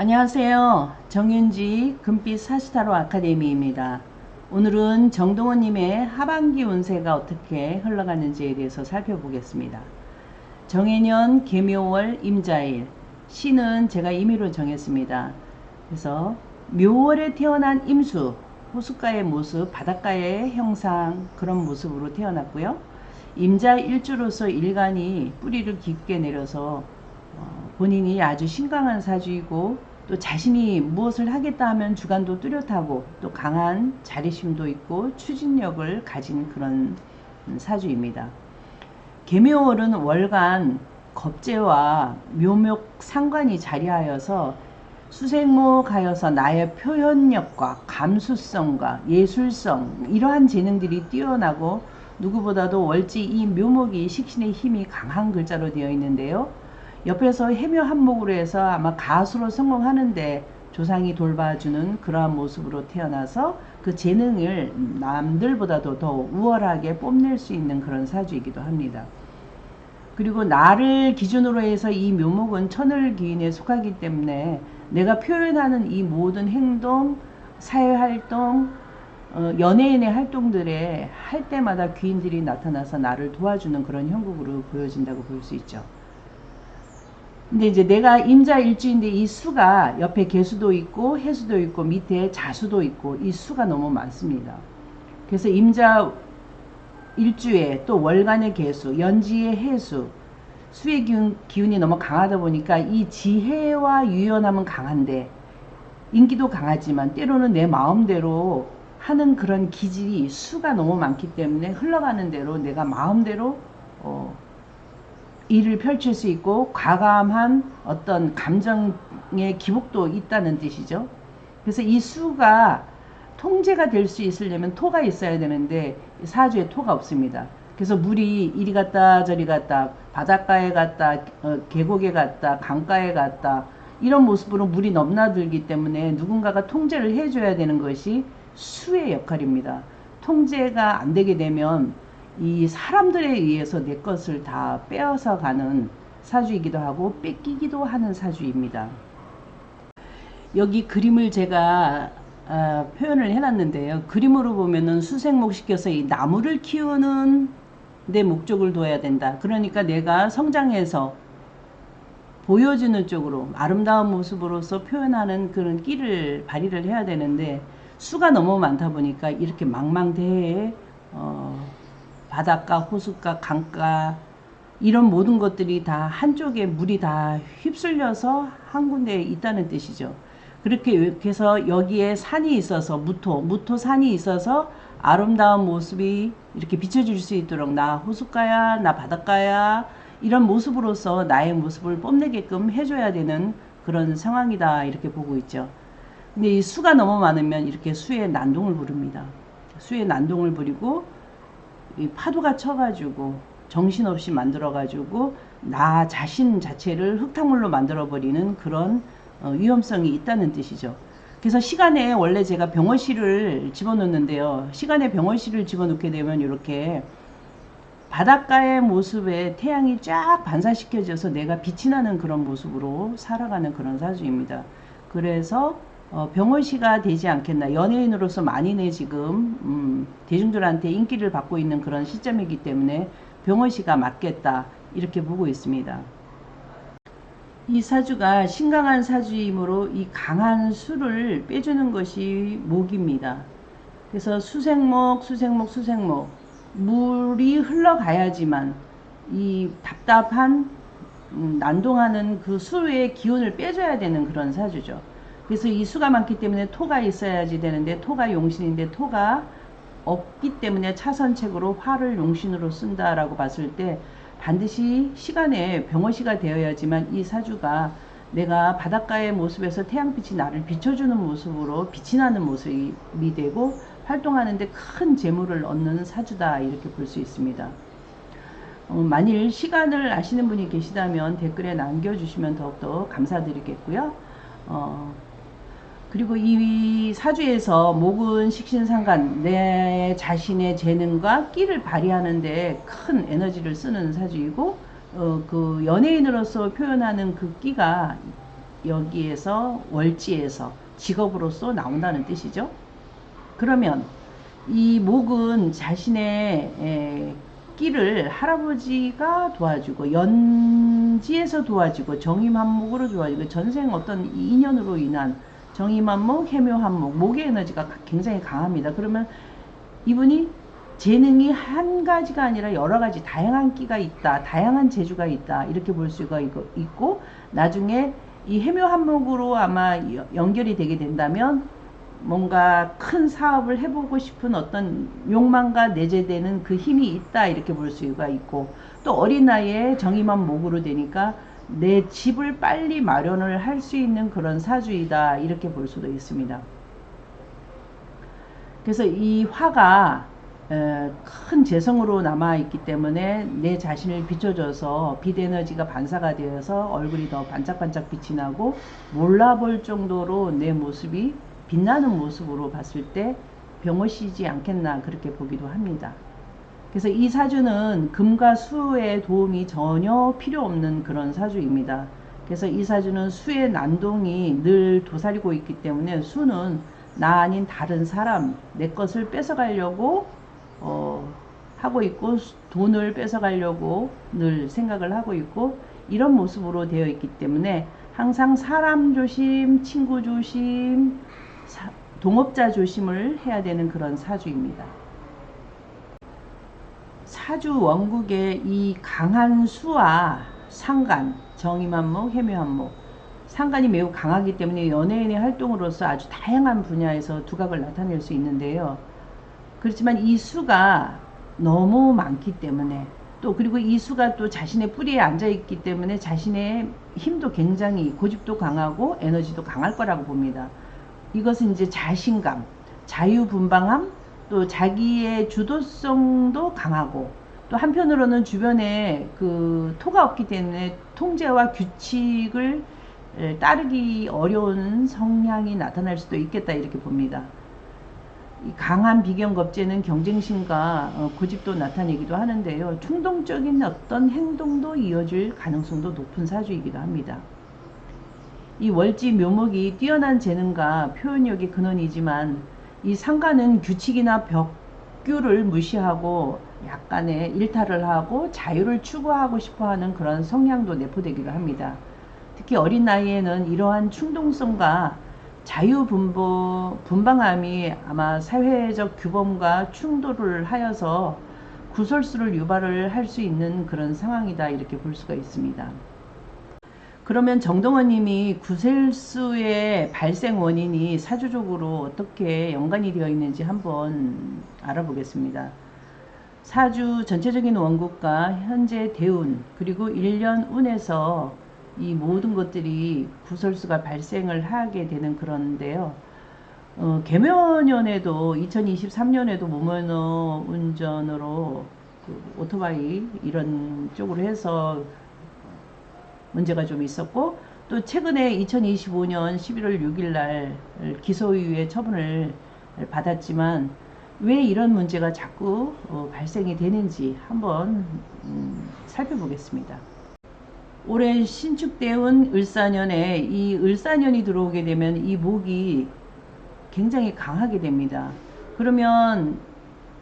안녕하세요. 정윤지 금빛 사시타로 아카데미입니다. 오늘은 정동원님의 하반기 운세가 어떻게 흘러가는지에 대해서 살펴보겠습니다. 정해년 계묘월 임자일, 시는 제가 임의로 정했습니다. 그래서 묘월에 태어난 임수, 호숫가의 모습, 바닷가의 형상, 그런 모습으로 태어났고요. 임자 일주로서 일간이 뿌리를 깊게 내려서 본인이 아주 신강한 사주이고, 또 자신이 무엇을 하겠다 하면 주관도 뚜렷하고 또 강한 자립심도 있고 추진력을 가진 그런 사주입니다. 계묘월은 월간 겁재와 묘목 상관이 자리하여서 수생목하여서 나의 표현력과 감수성과 예술성, 이러한 재능들이 뛰어나고 누구보다도 월지 이 묘목이 식신의 힘이 강한 글자로 되어 있는데요. 옆에서 해묘 한목으로 해서 아마 가수로 성공하는데 조상이 돌봐주는 그러한 모습으로 태어나서 그 재능을 남들보다도 더 우월하게 뽐낼 수 있는 그런 사주이기도 합니다. 그리고 나를 기준으로 해서 이 묘목은 천을기인에 속하기 때문에 내가 표현하는 이 모든 행동, 사회활동, 연예인의 활동들에 할 때마다 귀인들이 나타나서 나를 도와주는 그런 형국으로 보여진다고 볼 수 있죠. 근데 이제 내가 임자 일주인데 이 수가 옆에 개수도 있고 해수도 있고 밑에 자수도 있고 이 수가 너무 많습니다. 그래서 임자 일주에 또 월간의 개수, 연지의 해수, 수의 기운이 너무 강하다 보니까 이 지혜와 유연함은 강한데 인기도 강하지만 때로는 내 마음대로 하는 그런 기질이 수가 너무 많기 때문에 흘러가는 대로 내가 마음대로 일을 펼칠 수 있고 과감한 어떤 감정의 기복도 있다는 뜻이죠. 그래서 이 수가 통제가 될 수 있으려면 토가 있어야 되는데 사주에 토가 없습니다. 그래서 물이 이리 갔다 저리 갔다 바닷가에 갔다 계곡에 갔다 강가에 갔다 이런 모습으로 물이 넘나들기 때문에 누군가가 통제를 해줘야 되는 것이 수의 역할입니다. 통제가 안 되게 되면 이 사람들에 의해서 내 것을 다 빼앗아 가는 사주이기도 하고 뺏기기도 하는 사주입니다. 여기 그림을 제가 표현을 해놨는데요. 그림으로 보면은 수생목 시켜서 이 나무를 키우는 내 목적을 둬야 된다. 그러니까 내가 성장해서 보여주는 쪽으로 아름다운 모습으로서 표현하는 그런 끼를 발휘를 해야 되는데 수가 너무 많다 보니까 이렇게 망망대해에 바닷가, 호숫가, 강가 이런 모든 것들이 다 한쪽에 물이 다 휩쓸려서 한 군데에 있다는 뜻이죠. 그렇게 해서 여기에 산이 있어서 무토산이 있어서 아름다운 모습이 이렇게 비춰질 수 있도록 나 호숫가야, 나 바닷가야 이런 모습으로서 나의 모습을 뽐내게끔 해줘야 되는 그런 상황이다 이렇게 보고 있죠. 근데 이 수가 너무 많으면 이렇게 수의 난동을 부릅니다. 수의 난동을 부리고 이 파도가 쳐가지고 정신없이 만들어가지고 나 자신 자체를 흙탕물로 만들어버리는 그런 위험성이 있다는 뜻이죠. 그래서 시간에 원래 제가 병원시를 집어넣는데요. 시간에 병원시를 집어넣게 되면 이렇게 바닷가의 모습에 태양이 쫙 반사시켜져서 내가 빛이 나는 그런 모습으로 살아가는 그런 사주입니다. 그래서 병원시가 되지 않겠나. 연예인으로서 만인의 지금 대중들한테 인기를 받고 있는 그런 시점이기 때문에 병원시가 맞겠다 이렇게 보고 있습니다. 이 사주가 신강한 사주이므로 이 강한 수를 빼주는 것이 목입니다. 그래서 수생목 물이 흘러가야지만 이 답답한 난동하는 그 수의 기운을 빼줘야 되는 그런 사주죠. 그래서 이 수가 많기 때문에 토가 있어야지 되는데 토가 용신인데 토가 없기 때문에 차선책으로 화를 용신으로 쓴다라고 봤을 때 반드시 시간에 병어시가 되어야지만 이 사주가 내가 바닷가의 모습에서 태양빛이 나를 비춰주는 모습으로 빛이 나는 모습이 되고 활동하는데 큰 재물을 얻는 사주다 이렇게 볼 수 있습니다. 만일 시간을 아시는 분이 계시다면 댓글에 남겨주시면 더욱더 감사드리겠고요. 그리고 이 사주에서 목은 식신상간 내 자신의 재능과 끼를 발휘하는데 큰 에너지를 쓰는 사주이고 그 연예인으로서 표현하는 그 끼가 여기에서 월지에서 직업으로서 나온다는 뜻이죠. 그러면 이 목은 자신의 끼를 할아버지가 도와주고 연지에서 도와주고 정임한목으로 도와주고 전생 어떤 인연으로 인한 정임한목, 해묘한목, 목의 에너지가 굉장히 강합니다. 그러면 이분이 재능이 한 가지가 아니라 여러 가지 다양한 끼가 있다, 다양한 재주가 있다, 이렇게 볼 수가 있고, 나중에 이 해묘한목으로 아마 연결이 되게 된다면 뭔가 큰 사업을 해보고 싶은 어떤 욕망과 내재되는 그 힘이 있다, 이렇게 볼 수가 있고, 또 어린 나이에 정임한 목으로 되니까 내 집을 빨리 마련을 할 수 있는 그런 사주이다, 이렇게 볼 수도 있습니다. 그래서 이 화가 큰 재성으로 남아있기 때문에 내 자신을 비춰줘서 빛 에너지가 반사가 되어서 얼굴이 더 반짝반짝 빛이 나고 몰라볼 정도로 내 모습이 빛나는 모습으로 봤을 때 병오시지 않겠나, 그렇게 보기도 합니다. 그래서 이 사주는 금과 수의 도움이 전혀 필요 없는 그런 사주입니다. 그래서 이 사주는 수의 난동이 늘 도사리고 있기 때문에 수는 나 아닌 다른 사람, 내 것을 뺏어가려고 하고 있고, 돈을 뺏어가려고 늘 생각을 하고 있고, 이런 모습으로 되어 있기 때문에 항상 사람 조심, 친구 조심, 동업자 조심을 해야 되는 그런 사주입니다. 사주 원국의 이 강한 수와 상간, 정임한목, 해묘한목, 상간이 매우 강하기 때문에 연예인의 활동으로서 아주 다양한 분야에서 두각을 나타낼 수 있는데요. 그렇지만 이 수가 너무 많기 때문에, 또 그리고 이 수가 또 자신의 뿌리에 앉아 있기 때문에 자신의 힘도 굉장히, 고집도 강하고 에너지도 강할 거라고 봅니다. 이것은 이제 자신감, 자유분방함, 또 자기의 주도성도 강하고, 또 한편으로는 주변에 그 토가 없기 때문에 통제와 규칙을 따르기 어려운 성향이 나타날 수도 있겠다, 이렇게 봅니다. 이 강한 비견겁제는 경쟁심과 고집도 나타내기도 하는데요. 충동적인 어떤 행동도 이어질 가능성도 높은 사주이기도 합니다. 이 월지 묘목이 뛰어난 재능과 표현력의 근원이지만 이 상간은 규칙이나 벽규를 무시하고 약간의 일탈을 하고 자유를 추구하고 싶어하는 그런 성향도 내포되기도 합니다. 특히 어린 나이에는 이러한 충동성과 자유분방함이 아마 사회적 규범과 충돌을 하여서 구설수를 유발을 할 수 있는 그런 상황이다, 이렇게 볼 수가 있습니다. 그러면 정동원 님이 구설수의 발생 원인이 사주적으로 어떻게 연관이 되어 있는지 한번 알아보겠습니다. 사주 전체적인 원국과 현재 대운, 그리고 1년 운에서 이 모든 것들이 구설수가 발생을 하게 되는 그런데요. 개묘년에도 2023년에도 무면허 운전으로 그 오토바이 이런 쪽으로 해서 문제가 좀 있었고, 또 최근에 2025년 11월 6일 날 기소유예 처분을 받았지만 왜 이런 문제가 자꾸 발생이 되는지 한번 살펴보겠습니다. 올해 신축대운 을사년에 이 을사년이 들어오게 되면 이 목이 굉장히 강하게 됩니다. 그러면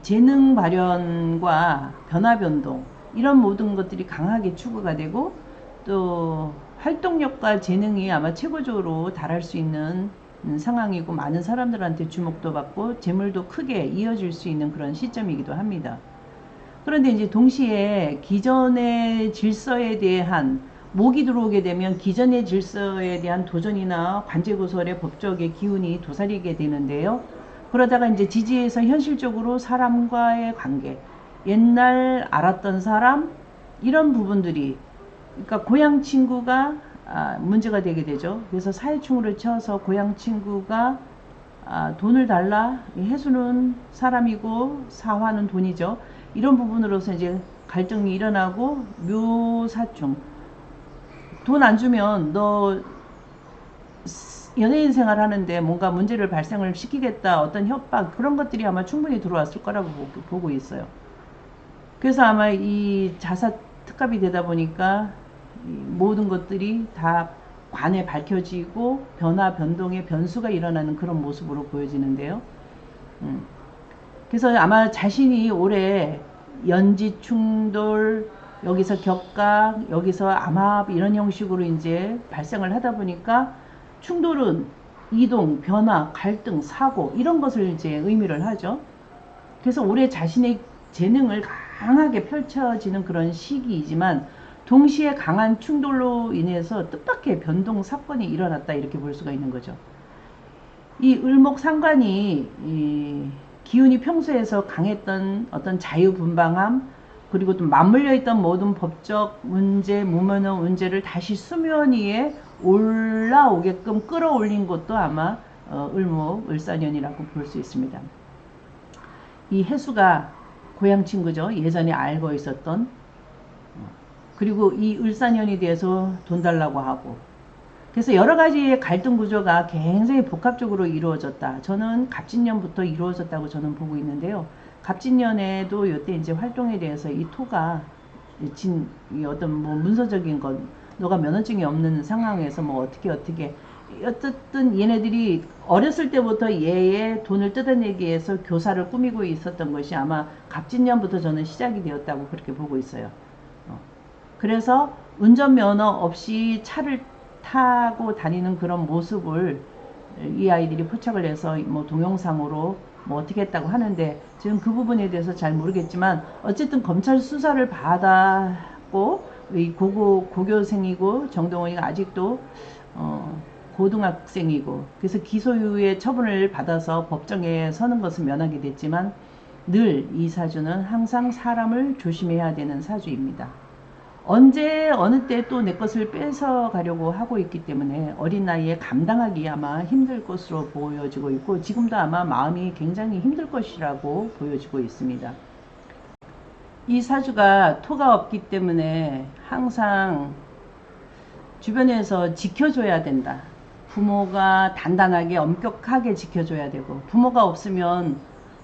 재능 발현과 변화 변동, 이런 모든 것들이 강하게 추구가 되고, 또 활동력과 재능이 아마 최고조로 달할 수 있는 상황이고, 많은 사람들한테 주목도 받고 재물도 크게 이어질 수 있는 그런 시점이기도 합니다. 그런데 이제 동시에 기존의 질서에 대한, 목이 들어오게 되면 기존의 질서에 대한 도전이나 관제고설의 법적의 기운이 도사리게 되는데요. 그러다가 이제 지지에서 현실적으로 사람과의 관계, 옛날 알았던 사람, 이런 부분들이, 그러니까 고향 친구가 문제가 되게 되죠. 그래서 사회충을 쳐서 고향 친구가 돈을 달라, 해수는 사람이고 사화는 돈이죠. 이런 부분으로서 이제 갈등이 일어나고, 묘사충, 돈 안 주면 너 연예인 생활 하는데 뭔가 문제를 발생을 시키겠다, 어떤 협박, 그런 것들이 아마 충분히 들어왔을 거라고 보고 있어요. 그래서 아마 이 자사 특합이 되다 보니까 이 모든 것들이 다 관에 밝혀지고 변화, 변동의 변수가 일어나는 그런 모습으로 보여지는데요. 그래서 아마 자신이 올해 연지 충돌, 여기서 격각, 여기서 암합 이런 형식으로 이제 발생을 하다 보니까 충돌은 이동, 변화, 갈등, 사고 이런 것을 이제 의미를 하죠. 그래서 올해 자신의 재능을 강하게 펼쳐지는 그런 시기이지만 동시에 강한 충돌로 인해서 뜻밖의 변동 사건이 일어났다 이렇게 볼 수가 있는 거죠. 이 을목상관이 이 기운이 평소에서 강했던 어떤 자유분방함 그리고 또 맞물려 있던 모든 법적 문제, 무면허 문제를 다시 수면 위에 올라오게끔 끌어올린 것도 아마 을목, 을사년이라고 볼 수 있습니다. 이 해수가 고향 친구죠. 예전에 알고 있었던. 그리고 이 을사년이 돼서 돈 달라고 하고. 그래서 여러 가지의 갈등 구조가 굉장히 복합적으로 이루어졌다. 저는 갑진년부터 이루어졌다고 저는 보고 있는데요. 갑진년에도 이때 이제 활동에 대해서 이 토가 이 어떤 뭐 문서적인 것, 너가 면허증이 없는 상황에서 뭐 어떻게 어쨌든 얘네들이 어렸을 때부터 얘의 돈을 뜯어내기 위해서 교사를 꾸미고 있었던 것이 아마 갑진년부터 저는 시작이 되었다고 그렇게 보고 있어요. 그래서 운전면허 없이 차를 타고 다니는 그런 모습을 이 아이들이 포착을 해서 뭐 동영상으로 뭐 어떻게 했다고 하는데 지금 그 부분에 대해서 잘 모르겠지만 어쨌든 검찰 수사를 받았고 이 고교생이고 정동원이가 아직도 고등학생이고 그래서 기소유예 처분을 받아서 법정에 서는 것은 면하게 됐지만 늘 이 사주는 항상 사람을 조심해야 되는 사주입니다. 언제 어느 때 또 내 것을 뺏어 가려고 하고 있기 때문에 어린 나이에 감당하기 아마 힘들 것으로 보여지고 있고 지금도 아마 마음이 굉장히 힘들 것이라고 보여지고 있습니다. 이 사주가 토가 없기 때문에 항상 주변에서 지켜줘야 된다. 부모가 단단하게 엄격하게 지켜줘야 되고 부모가 없으면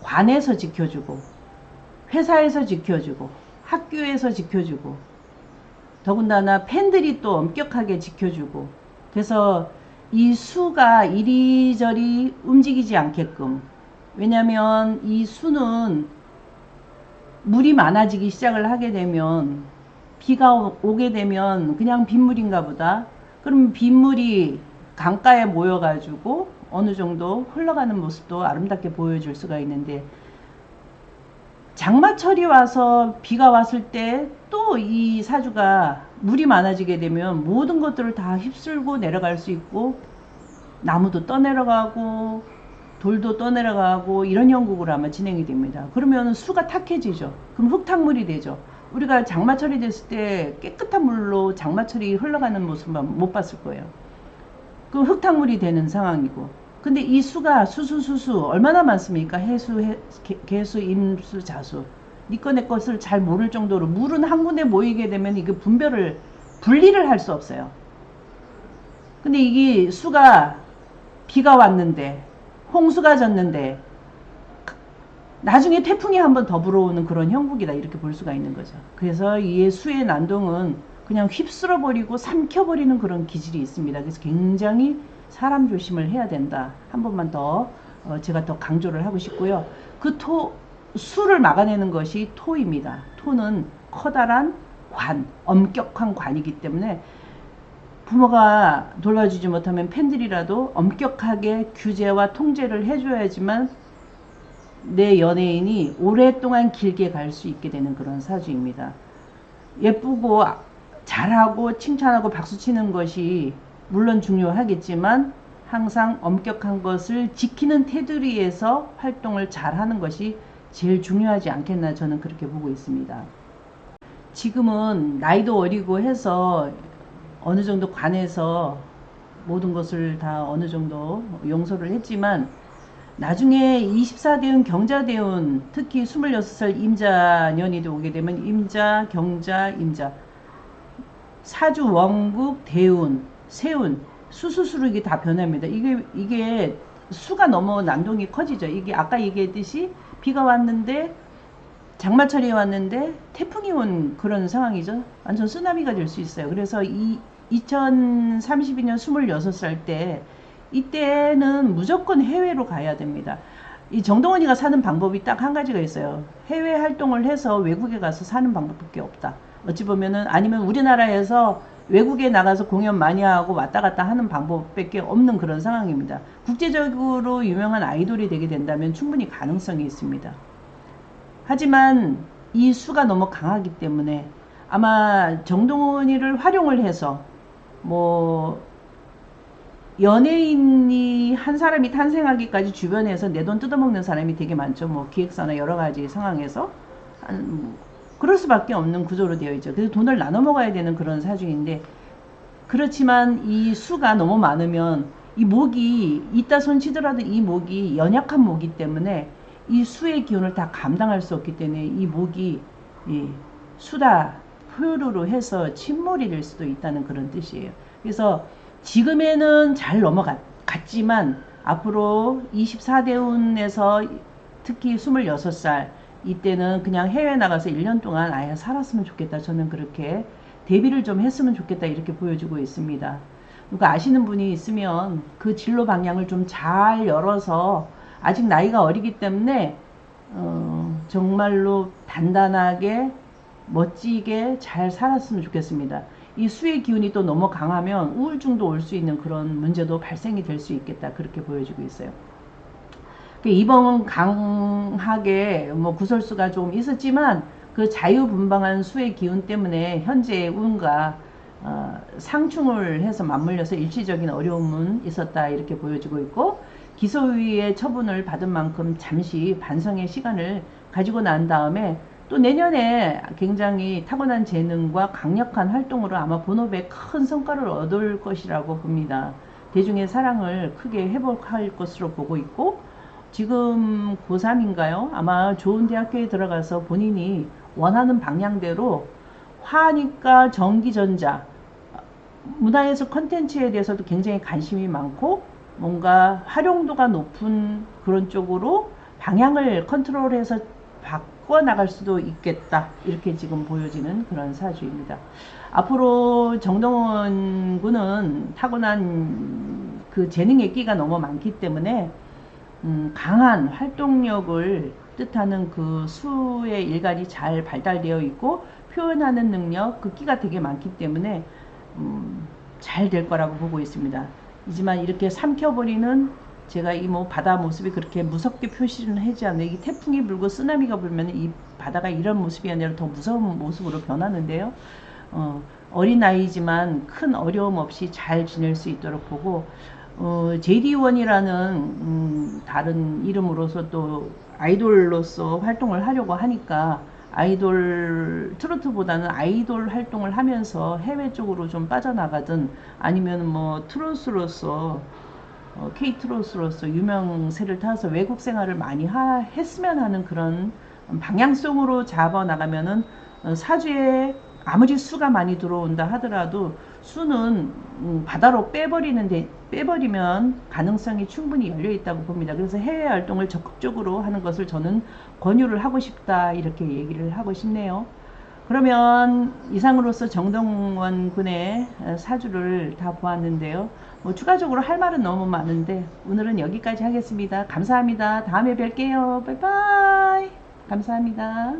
관에서 지켜주고 회사에서 지켜주고 학교에서 지켜주고 더군다나 팬들이 또 엄격하게 지켜주고 그래서 이 수가 이리저리 움직이지 않게끔 왜냐하면 이 수는 물이 많아지기 시작을 하게 되면 비가 오게 되면 그냥 빗물인가 보다 그럼 빗물이 강가에 모여 가지고 어느 정도 흘러가는 모습도 아름답게 보여줄 수가 있는데 장마철이 와서 비가 왔을 때 또 이 사주가 물이 많아지게 되면 모든 것들을 다 휩쓸고 내려갈 수 있고 나무도 떠내려가고 돌도 떠내려가고 이런 형국으로 아마 진행이 됩니다. 그러면 수가 탁해지죠. 그럼 흙탕물이 되죠. 우리가 장마철이 됐을 때 깨끗한 물로 장마철이 흘러가는 모습만 못 봤을 거예요. 그 흙탕물이 되는 상황이고 근데 이 수가 수수 얼마나 많습니까? 해수, 개수, 임수, 자수. 니꺼 내 것을 잘 모를 정도로 물은 한 군데 모이게 되면 이게 분리를 할 수 없어요. 근데 이게 수가 비가 왔는데 홍수가 졌는데 나중에 태풍이 한번 더 불어오는 그런 형국이다 이렇게 볼 수가 있는 거죠. 그래서 이 수의 난동은 그냥 휩쓸어 버리고 삼켜 버리는 그런 기질이 있습니다. 그래서 굉장히 사람 조심을 해야 된다. 한 번만 더 제가 더 강조를 하고 싶고요. 그 수를 막아내는 것이 토입니다. 토는 커다란 관, 엄격한 관이기 때문에 부모가 돌봐주지 못하면 팬들이라도 엄격하게 규제와 통제를 해줘야지만 내 연예인이 오랫동안 길게 갈 수 있게 되는 그런 사주입니다. 예쁘고 잘하고 칭찬하고 박수치는 것이 물론 중요하겠지만 항상 엄격한 것을 지키는 테두리에서 활동을 잘하는 것이 제일 중요하지 않겠나 저는 그렇게 보고 있습니다. 지금은 나이도 어리고 해서 어느 정도 관해서 모든 것을 다 어느 정도 용서를 했지만 나중에 24대운 경자대운 특히 26살 임자년이 오게 되면 임자, 경자, 임자 사주, 원국, 대운, 세운, 수수수룩이 다 변합니다. 이게 수가 너무 난동이 커지죠. 이게 아까 얘기했듯이 비가 왔는데 장마철이 왔는데 태풍이 온 그런 상황이죠. 완전 쓰나미가 될 수 있어요. 그래서 2032년 26살 때 이때는 무조건 해외로 가야 됩니다. 이 정동원이가 사는 방법이 딱 한 가지가 있어요. 해외 활동을 해서 외국에 가서 사는 방법밖에 없다. 어찌 보면은 아니면 우리나라에서 외국에 나가서 공연 많이 하고 왔다 갔다 하는 방법밖에 없는 그런 상황입니다. 국제적으로 유명한 아이돌이 되게 된다면 충분히 가능성이 있습니다. 하지만 이 수가 너무 강하기 때문에 아마 정동원이를 활용을 해서 뭐 연예인이 한 사람이 탄생하기까지 주변에서 내 돈 뜯어먹는 사람이 되게 많죠. 뭐 기획사나 여러 가지 상황에서 그럴 수밖에 없는 구조로 되어 있죠. 그래서 돈을 나눠 먹어야 되는 그런 사주인데, 그렇지만 이 수가 너무 많으면 이 목이 이따 손 치더라도 이 목이 연약한 목이기 때문에 이 수의 기운을 다 감당할 수 없기 때문에 이 목이 수다 흐르르 해서 침몰이 될 수도 있다는 그런 뜻이에요. 그래서 지금에는 잘 넘어갔지만 앞으로 24대운에서 특히 26살 이때는 그냥 해외 나가서 1년 동안 아예 살았으면 좋겠다. 저는 그렇게 대비를 좀 했으면 좋겠다 이렇게 보여주고 있습니다. 누가 아시는 분이 있으면 그 진로 방향을 좀 잘 열어서, 아직 나이가 어리기 때문에 정말로 단단하게 멋지게 잘 살았으면 좋겠습니다. 이 수의 기운이 또 너무 강하면 우울증도 올 수 있는 그런 문제도 발생이 될 수 있겠다 그렇게 보여주고 있어요. 이번 강하게 뭐 구설수가 좀 있었지만 그 자유분방한 수의 기운 때문에 현재의 운과 상충을 해서 맞물려서 일시적인 어려움은 있었다 이렇게 보여지고 있고, 기소위의 처분을 받은 만큼 잠시 반성의 시간을 가지고 난 다음에 또 내년에 굉장히 타고난 재능과 강력한 활동으로 아마 본업에 큰 성과를 얻을 것이라고 봅니다. 대중의 사랑을 크게 회복할 것으로 보고 있고, 지금 고3인가요? 아마 좋은 대학교에 들어가서 본인이 원하는 방향대로 화니까 전기전자, 문화예술 컨텐츠에 대해서도 굉장히 관심이 많고 뭔가 활용도가 높은 그런 쪽으로 방향을 컨트롤해서 바꿔나갈 수도 있겠다 이렇게 지금 보여지는 그런 사주입니다. 앞으로 정동원 군은 타고난 그 재능의 끼가 너무 많기 때문에 강한 활동력을 뜻하는 그 수의 일관이 잘 발달되어 있고 표현하는 능력, 그 끼가 되게 많기 때문에 잘 될 거라고 보고 있습니다. 하지만 이렇게 삼켜버리는, 제가 이 뭐 바다 모습이 그렇게 무섭게 표시는 하지 않아요. 이 태풍이 불고 쓰나미가 불면 이 바다가 이런 모습이 아니라 더 무서운 모습으로 변하는데요. 어린 아이지만 큰 어려움 없이 잘 지낼 수 있도록 보고, JD1이라는 다른 이름으로서 또 아이돌로서 활동을 하려고 하니까 아이돌 트로트보다는 아이돌 활동을 하면서 해외 쪽으로 좀 빠져나가든 아니면 뭐 트로트로서 K트로트로서 유명세를 타서 외국 생활을 많이 했으면 하는 그런 방향성으로 잡아나가면은 사주에 아무리 수가 많이 들어온다 하더라도 수는 바다로 빼버리면 가능성이 충분히 열려 있다고 봅니다. 그래서 해외 활동을 적극적으로 하는 것을 저는 권유를 하고 싶다 이렇게 얘기를 하고 싶네요. 그러면 이상으로서 정동원 군의 사주를 다 보았는데요. 뭐 추가적으로 할 말은 너무 많은데 오늘은 여기까지 하겠습니다. 감사합니다. 다음에 뵐게요. 바이바이. 감사합니다.